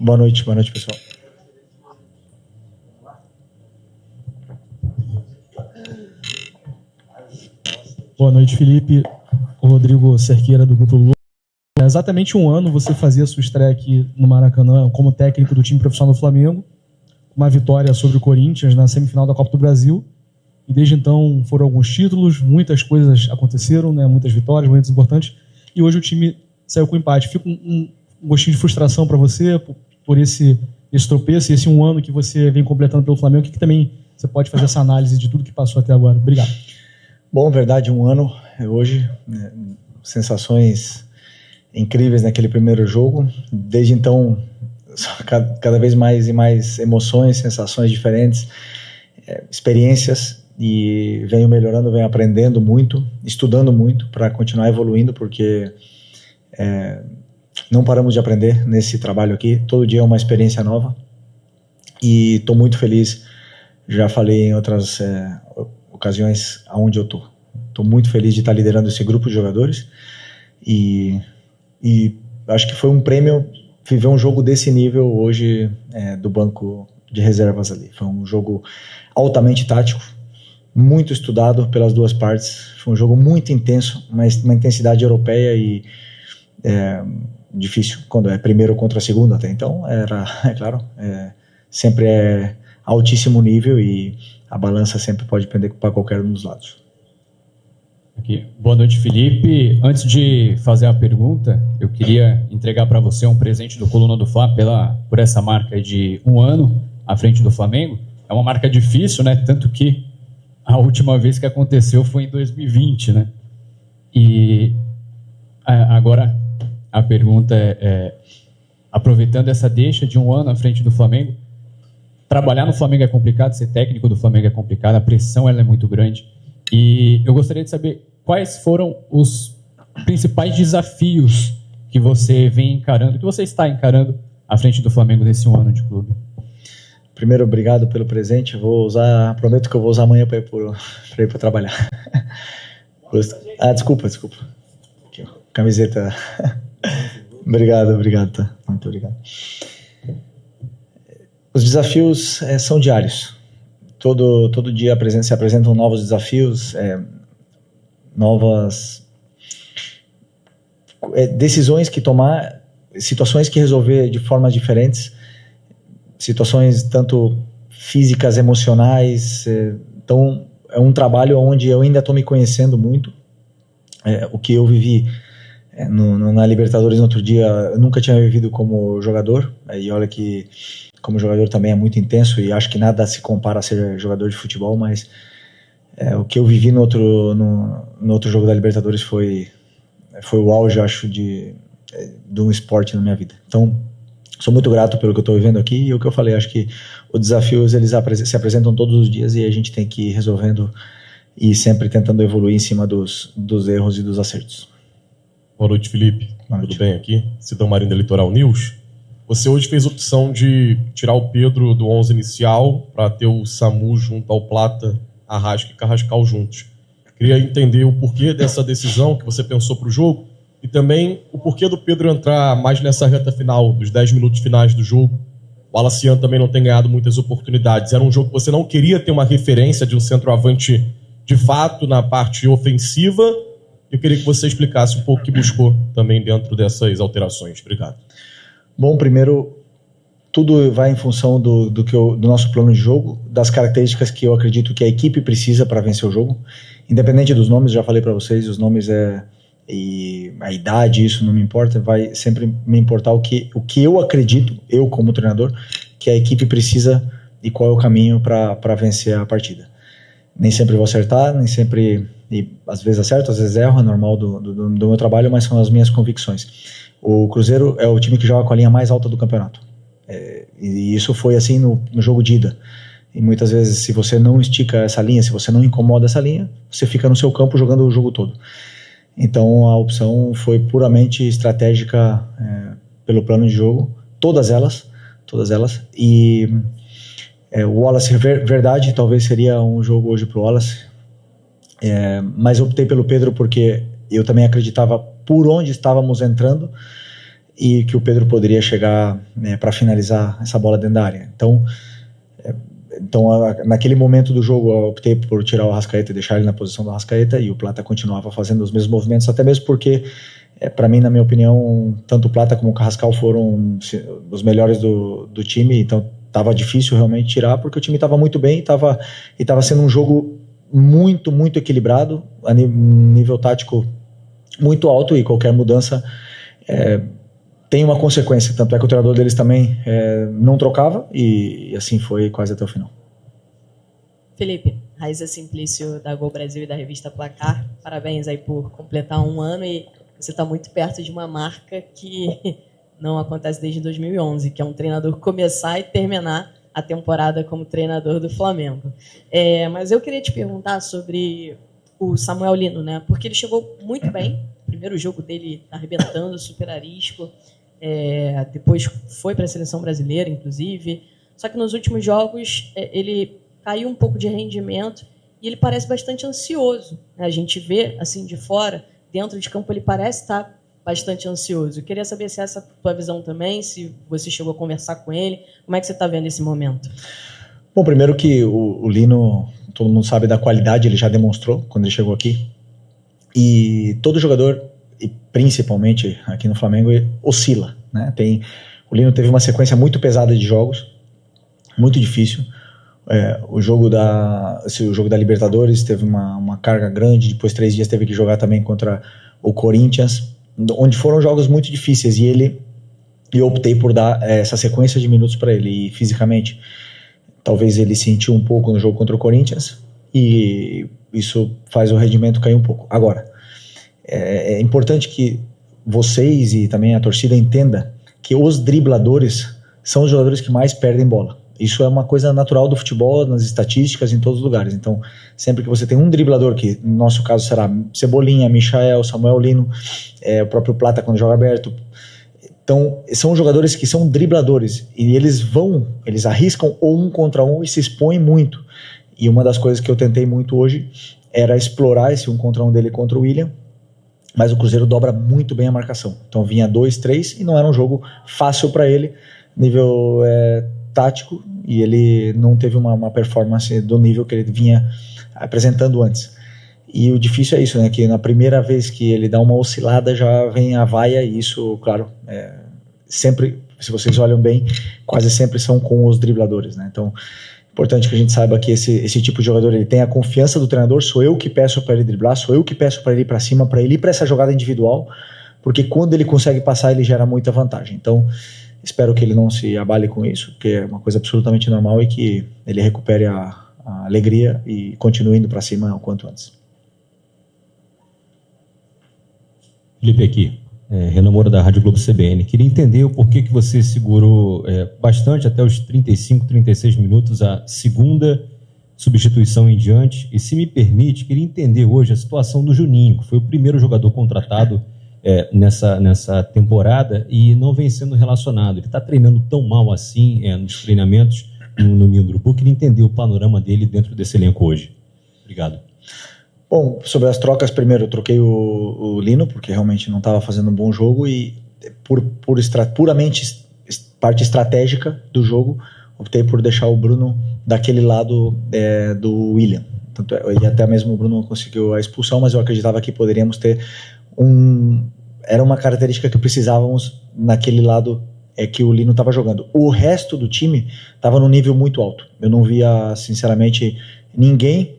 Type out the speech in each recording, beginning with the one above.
Boa noite, pessoal. Boa noite, Felipe. O Rodrigo Cerqueira, do Grupo Lula. Há exatamente um ano você fazia a sua estreia aqui no Maracanã como técnico do time profissional do Flamengo, uma vitória sobre o Corinthians na semifinal da Copa do Brasil. E desde então foram alguns títulos, muitas coisas aconteceram, né? Muitas vitórias, momentos importantes. E hoje o time saiu com empate. Fica um gostinho de frustração para você por esse tropeço e esse um ano que você vem completando pelo Flamengo. O que também você pode fazer essa análise de tudo que passou até agora? Obrigado. Bom, verdade, um ano hoje, né, sensações incríveis naquele primeiro jogo. Desde então, cada vez mais e mais emoções, sensações diferentes, experiências, e venho melhorando, venho aprendendo muito, estudando muito para continuar evoluindo, porque não paramos de aprender nesse trabalho aqui. Todo dia é uma experiência nova e estou muito feliz. Já falei em outras ocasiões aonde eu estou. Estou muito feliz de estar liderando esse grupo de jogadores e acho que foi um prêmio viver um jogo desse nível hoje do banco de reservas ali. Foi um jogo altamente tático, muito estudado pelas duas partes. Foi um jogo muito intenso, mas uma intensidade europeia e difícil quando é primeiro contra segundo. Até então era, é claro, sempre é altíssimo nível e a balança sempre pode pender para qualquer um dos lados. Aqui. Boa noite, Felipe. Antes de fazer a pergunta, eu queria entregar para você um presente do Coluna do Fla por essa marca de um ano à frente do Flamengo. É uma marca difícil, né? Tanto que a última vez que aconteceu foi em 2020, né? E agora a pergunta aproveitando essa deixa de um ano à frente do Flamengo, trabalhar no Flamengo é complicado, ser técnico do Flamengo é complicado, a pressão ela é muito grande. E eu gostaria de saber quais foram os principais desafios que você vem encarando, que você está encarando à frente do Flamengo nesse um ano de clube. Primeiro, obrigado pelo presente. Prometo que eu vou usar amanhã para ir para trabalhar. Desculpa. Aqui, camiseta. Obrigado, tá? Muito obrigado. Os desafios são diários. Todo dia se apresentam novos desafios, novas decisões que tomar, situações que resolver de formas diferentes, situações tanto físicas, emocionais. Então, é um trabalho onde eu ainda estou me conhecendo muito. O que eu vivi na Libertadores no outro dia, eu nunca tinha vivido como jogador, e olha que como jogador também é muito intenso e acho que nada se compara a ser jogador de futebol, mas o que eu vivi no outro jogo da Libertadores foi o auge, acho, de um esporte na minha vida. Então, sou muito grato pelo que eu estou vivendo aqui e o que eu falei, acho que os desafios eles se apresentam todos os dias e a gente tem que ir resolvendo e sempre tentando evoluir em cima dos erros e dos acertos. Boa noite, Felipe. Tudo bem aqui? Sidão Marinho da Litoral News. Você hoje fez a opção de tirar o Pedro do 11 inicial para ter o Samu junto ao Plata, Arrasca e Carrascal juntos. Queria entender o porquê dessa decisão que você pensou para o jogo e também o porquê do Pedro entrar mais nessa reta final, dos 10 minutos finais do jogo. O Alaciano também não tem ganhado muitas oportunidades. Era um jogo que você não queria ter uma referência de um centroavante de fato na parte ofensiva. Eu queria que você explicasse um pouco o que buscou também dentro dessas alterações. Obrigado. Bom, primeiro, tudo vai em função do nosso plano de jogo, das características que eu acredito que a equipe precisa para vencer o jogo. Independente dos nomes, já falei para vocês, os nomes e a idade, isso não me importa, vai sempre me importar o que eu acredito, eu como treinador, que a equipe precisa e qual é o caminho para vencer a partida. Nem sempre vou acertar, nem sempre, e às vezes acerto, às vezes erro, é normal do meu trabalho, mas são as minhas convicções. O Cruzeiro é o time que joga com a linha mais alta do campeonato. E isso foi assim no jogo de ida. E muitas vezes, se você não estica essa linha, se você não incomoda essa linha, você fica no seu campo jogando o jogo todo. Então a opção foi puramente estratégica pelo plano de jogo. Todas elas. E o Wallace, verdade, talvez seria um jogo hoje pro Wallace. Mas eu optei pelo Pedro porque eu também acreditava por onde estávamos entrando e que o Pedro poderia chegar para finalizar essa bola dentro da área. Então, naquele momento do jogo, eu optei por tirar o Arrascaeta e deixar ele na posição do Arrascaeta, e o Plata continuava fazendo os mesmos movimentos, até mesmo porque, para mim, na minha opinião, tanto o Plata como o Carrascal foram os melhores do time, então estava difícil realmente tirar, porque o time estava muito bem e estava sendo um jogo muito, muito equilibrado, a nível tático muito alto, e qualquer mudança tem uma consequência. Tanto é que o treinador deles também não trocava, e assim foi quase até o final. Felipe, Raíza Simplício da Gol Brasil e da revista Placar, parabéns aí por completar 1 ano, e você está muito perto de uma marca que não acontece desde 2011, que é um treinador começar e terminar a temporada como treinador do Flamengo. Mas eu queria te perguntar sobre o Samuel Lino, né? Porque ele chegou muito bem, o primeiro jogo dele arrebentando, super arisco, depois foi para a seleção brasileira, inclusive, só que nos últimos jogos ele caiu um pouco de rendimento e ele parece bastante ansioso, né? A gente vê assim de fora, dentro de campo ele parece estar bastante ansioso. Eu queria saber se essa é a tua visão também, se você chegou a conversar com ele, como é que você está vendo esse momento? Bom, primeiro que o Lino, todo mundo sabe da qualidade, ele já demonstrou quando ele chegou aqui, e todo jogador, e principalmente aqui no Flamengo, oscila, né? O Lino teve uma sequência muito pesada de jogos, muito difícil. O jogo da Libertadores teve uma carga grande, depois 3 dias teve que jogar também contra o Corinthians, onde foram jogos muito difíceis, e eu optei por dar essa sequência de minutos para ele. E fisicamente, talvez ele sentiu um pouco no jogo contra o Corinthians, e isso faz o rendimento cair um pouco. Agora, é importante que vocês e também a torcida entenda que os dribladores são os jogadores que mais perdem bola. Isso é uma coisa natural do futebol, nas estatísticas, em todos os lugares. Então, sempre que você tem um driblador, que no nosso caso será Cebolinha, Michael, Samuel Lino, o próprio Plata quando joga aberto. Então, são jogadores que são dribladores, e eles arriscam ou 1 contra 1 e se expõem muito. E uma das coisas que eu tentei muito hoje era explorar esse 1 contra 1 dele contra o William, mas o Cruzeiro dobra muito bem a marcação. Então vinha 2, 3 e não era um jogo fácil para ele, nível tático, e ele não teve uma performance do nível que ele vinha apresentando antes. E o difícil é isso, né, que na primeira vez que ele dá uma oscilada já vem a vaia, e isso, claro, sempre, se vocês olham bem, quase sempre são com os dribladores, né? Então, importante que a gente saiba que esse tipo de jogador, ele tem a confiança do treinador, sou eu que peço para ele driblar, sou eu que peço para ele ir para cima, para ele ir para essa jogada individual, porque quando ele consegue passar, ele gera muita vantagem. Então, espero que ele não se abale com isso, porque é uma coisa absolutamente normal, e que ele recupere a alegria e continue indo para cima o quanto antes. Felipe aqui, Renan Moura da Rádio Globo CBN. Queria entender o porquê que você segurou bastante até os 35, 36 minutos a segunda substituição em diante, e se me permite, queria entender hoje a situação do Juninho, que foi o primeiro jogador contratado nessa temporada e não vem sendo relacionado. Ele está treinando tão mal assim nos treinamentos no Ninho do Urubu. Queria entender o panorama dele dentro desse elenco hoje. Obrigado. Bom, sobre as trocas, primeiro eu troquei o Lino, porque realmente não estava fazendo um bom jogo, e puramente parte estratégica do jogo, optei por deixar o Bruno daquele lado do William. Tanto e até mesmo o Bruno conseguiu a expulsão, mas eu acreditava que poderíamos ter era uma característica que precisávamos naquele lado que o Lino estava jogando. O resto do time estava num nível muito alto. Eu não via, sinceramente, ninguém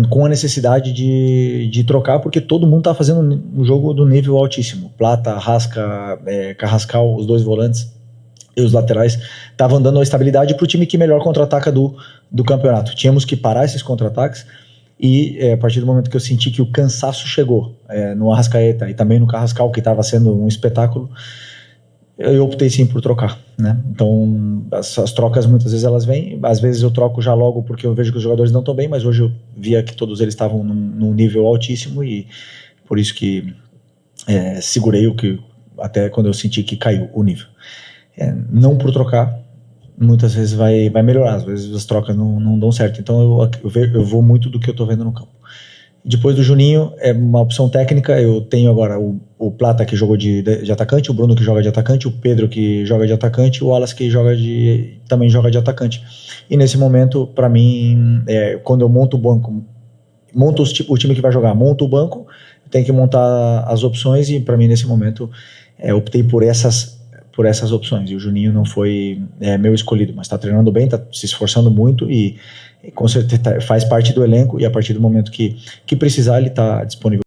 com a necessidade de trocar, porque todo mundo estava fazendo um jogo do nível altíssimo. Plata, Rasca, Carrascal, os 2 volantes e os laterais estavam dando a estabilidade para o time que melhor contra-ataca do campeonato. Tínhamos que parar esses contra-ataques, e a partir do momento que eu senti que o cansaço chegou no Arrascaeta e também no Carrascal, que estava sendo um espetáculo, eu optei sim por trocar, né? Então as trocas muitas vezes elas vêm, às vezes eu troco já logo porque eu vejo que os jogadores não estão bem, mas hoje eu via que todos eles estavam num nível altíssimo, e por isso que segurei o que até quando eu senti que caiu o nível. Não por trocar, muitas vezes vai melhorar, às vezes as trocas não dão certo, então eu vou muito do que eu estou vendo no campo. Depois do Juninho, é uma opção técnica. Eu tenho agora o Plata, que jogou de atacante, o Bruno, que joga de atacante, o Pedro, que joga de atacante, o Wallace, que também joga de atacante. E nesse momento, para mim, quando eu monto o banco, monto o time que vai jogar, monto o banco, tem que montar as opções, e para mim, nesse momento, optei por essas opções. E o Juninho não foi meu escolhido, mas está treinando bem, está se esforçando muito e com certeza faz parte do elenco, e a partir do momento que precisar, ele está disponível.